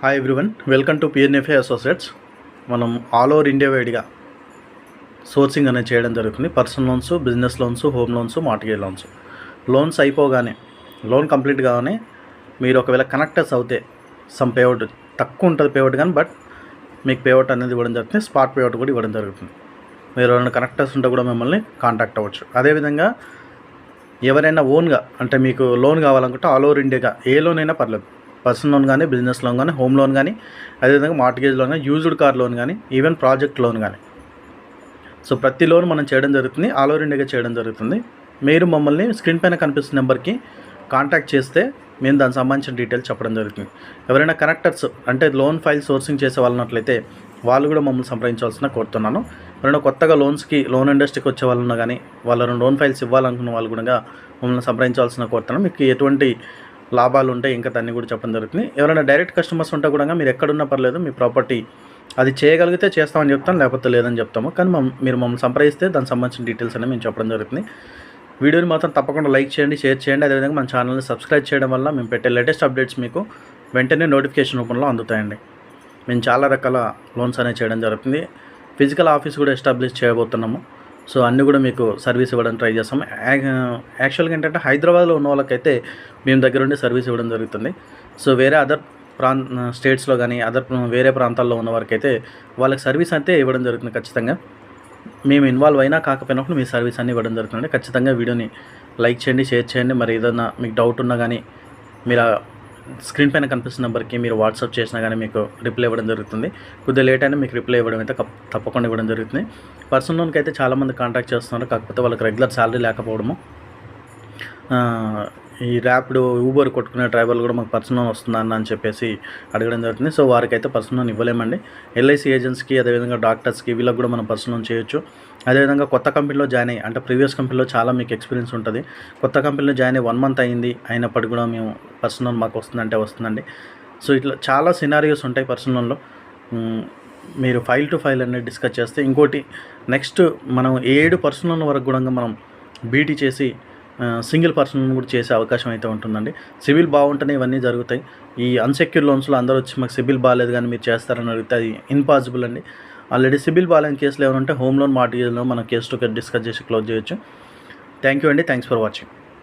Hi everyone, welcome to PNFA associates. మనం all over India వైడ్గా sourcing అనేది చేయడం జరుగుతుంది. Personal loans, business loans, home loans, mortgage loans. Loans అయిపోగానే, loan complete కాగానే మీరు ఒకవేళ కనెక్టర్స్ అవుతే సమ్ పేఅవుట్ తక్కువ ఉంటుంది పేఅవుట్ కానీ, బట్ మీకు పేఅవుట్ అనేది ఇవ్వడం జరుగుతుంది. స్పాట్ పేఅవుట్ కూడా ఇవ్వడం జరుగుతుంది. మీరు ఎవరైనా కనెక్టర్స్ ఉంటే కూడా మిమ్మల్ని కాంటాక్ట్ అవ్వచ్చు. అదేవిధంగా ఎవరైనా ఓన్గా అంటే మీకు లోన్ కావాలనుకుంటే ఆల్ ఓవర్ ఇండియాగా ఏ లోన్ అయినా పర్లేదు, పర్సనల్ లోన్ కానీ, బిజినెస్ లోన్ కానీ, హోమ్ లోన్ కానీ, అదేవిధంగా మార్ట్గేజ్ లోన్ కానీ, యూజ్డ్ కార్ లోన్ కానీ, ఈవెన్ ప్రాజెక్ట్ లోన్ కానీ. సో ప్రతి లోన్ మనం చేయడం జరుగుతుంది, ఆల్ ఓవర్ ఇండియాగా చేయడం జరుగుతుంది. మీరు మమ్మల్ని స్క్రీన్ పైన కనిపిస్తున్న నెంబర్కి కాంటాక్ట్ చేస్తే మేము దానికి సంబంధించిన డీటెయిల్స్ చెప్పడం జరుగుతుంది. ఎవరైనా కనెక్టర్స్ అంటే లోన్ ఫైల్ సోర్సింగ్ చేసే వాళ్ళనట్లయితే వాళ్ళు కూడా మమ్మల్ని సంప్రదించాల్సిన కోరుతున్నాను. ఎవరైనా కొత్తగా లోన్ ఇండస్ట్రీకి వచ్చే వాళ్ళున్నా కానీ, వాళ్ళ లోన్ ఫైల్స్ ఇవ్వాలనుకున్న వాళ్ళు కూడా మమ్మల్ని సంప్రదించాల్సిన కోరుతున్నాను. మీకు ఎటువంటి లాభాలు ఉంటాయి ఇంకా దాన్ని కూడా చెప్పడం జరుగుతుంది. ఎవరైనా డైరెక్ట్ కస్టమర్స్ ఉంటే కూడా మీరు ఎక్కడున్నా పర్లేదు, మీ ప్రాపర్టీ అది చేయగలిగితే చేస్తామని చెప్తాను, లేకపోతే లేదని చెప్తాము. కానీ మీరు మమ్మల్ని సంప్రదిస్తే దానికి సంబంధించిన డీటెయిల్స్ అనేవి మేము చెప్పడం జరుగుతుంది. వీడియోని మాత్రం తప్పకుండా లైక్ చేయండి, షేర్ చేయండి. అదేవిధంగా మన ఛానల్ని సబ్స్క్రైబ్ చేయడం వల్ల మేము పెట్టే లేటెస్ట్ అప్డేట్స్ మీకు వెంటనే నోటిఫికేషన్ రూపంలో అందుతాయండి. మేము చాలా రకాల లోన్స్ అనేవి చేయడం జరుగుతుంది. ఫిజికల్ ఆఫీస్ కూడా ఎస్టాబ్లిష్ చేయబోతున్నాము. సో అన్నీ కూడా మీకు సర్వీస్ ఇవ్వడానికి ట్రై చేస్తాం. యాక్చువల్గా ఏంటంటే హైదరాబాద్లో ఉన్న వాళ్ళకైతే మేము దగ్గర ఉండి సర్వీస్ ఇవ్వడం జరుగుతుంది. సో వేరే అదర్ స్టేట్స్లో కానీ వేరే ప్రాంతాల్లో ఉన్న వారికైతే వాళ్ళకి సర్వీస్ అయితే ఇవ్వడం జరుగుతుంది. ఖచ్చితంగా మేము ఇన్వాల్వ్ అయినా కాకపోయినప్పుడు మీ సర్వీస్ అన్నీ ఇవ్వడం జరుగుతుంది. ఖచ్చితంగా వీడియోని లైక్ చేయండి, షేర్ చేయండి. మరి ఏదైనా మీకు డౌట్ ఉన్నా కానీ మీరు స్క్రీన్ పైన కనిపిస్తున్న నెంబర్కి మీరు వాట్సాప్ చేసినా కానీ మీకు రిప్లై ఇవ్వడం జరుగుతుంది. కొద్దిగా లేట్ అయినా మీకు రిప్లై ఇవ్వడం అయితే తప్పకుండా ఇవ్వడం జరుగుతుంది. పర్సనల్ లోన్కి అయితే చాలామంది కాంటాక్ట్ చేస్తున్నారు, కాకపోతే వాళ్ళకి రెగ్యులర్ శాలరీ లేకపోవడము, ఈ ర్యాపిడో ఊబర్ కొట్టుకునే డ్రైవర్లు కూడా మాకు పర్సనల్ లోన్ వస్తుందా అని చెప్పేసి అడగడం జరుగుతుంది. సో వారికైతే పర్సనల్ లోన్ ఇవ్వలేమండి. ఎల్ఐసి ఏజెంట్స్కి, అదేవిధంగా డాక్టర్స్కి, వీళ్ళకి కూడా మనం పర్సనల్ లోన్ చేయొచ్చు. అదేవిధంగా కొత్త కంపెనీలో జాయిన్ అయ్యి, అంటే ప్రీవియస్ కంపెనీలో చాలా మీకు ఎక్స్పీరియన్స్ ఉంటుంది, కొత్త కంపెనీలో జాయిన్ అయ్యి 1 month అయింది అయినప్పటికీ కూడా మేము పర్సనల్ లోన్ మాకు వస్తుందండి. సో ఇట్లా చాలా సినారియోస్ ఉంటాయి పర్సనల్ లోన్లో. మీరు ఫైల్ టు ఫైల్ అనేది డిస్కస్ చేస్తే, ఇంకోటి నెక్స్ట్ మనం 7 పర్సనల్ లోన్ వరకు కూడా మనం బీటీ చేసి సింగిల్ పర్సన్ కూడా చేసే అవకాశం అయితే ఉంటుందండి. సిబిల్ బాగుంటేనే ఇవన్నీ జరుగుతాయి. ఈ అన్సెక్యూర్ లోన్స్లో అందరూ వచ్చి మాకు సిబిల్ బాగాలేదు కానీ మీరు చేస్తారని అడిగితే అది ఇంపాసిబుల్ అండి. ఆల్రెడీ సిబిల్ బాగాలేని కేసులు ఏమైనా ఉంటే హోమ్ లోన్, మార్ట్గేజ్ లోన్ మనం కేసు టు కేసు డిస్కస్ చేసి క్లోజ్ చేయొచ్చు. థ్యాంక్ యూ అండి. Thanks for watching.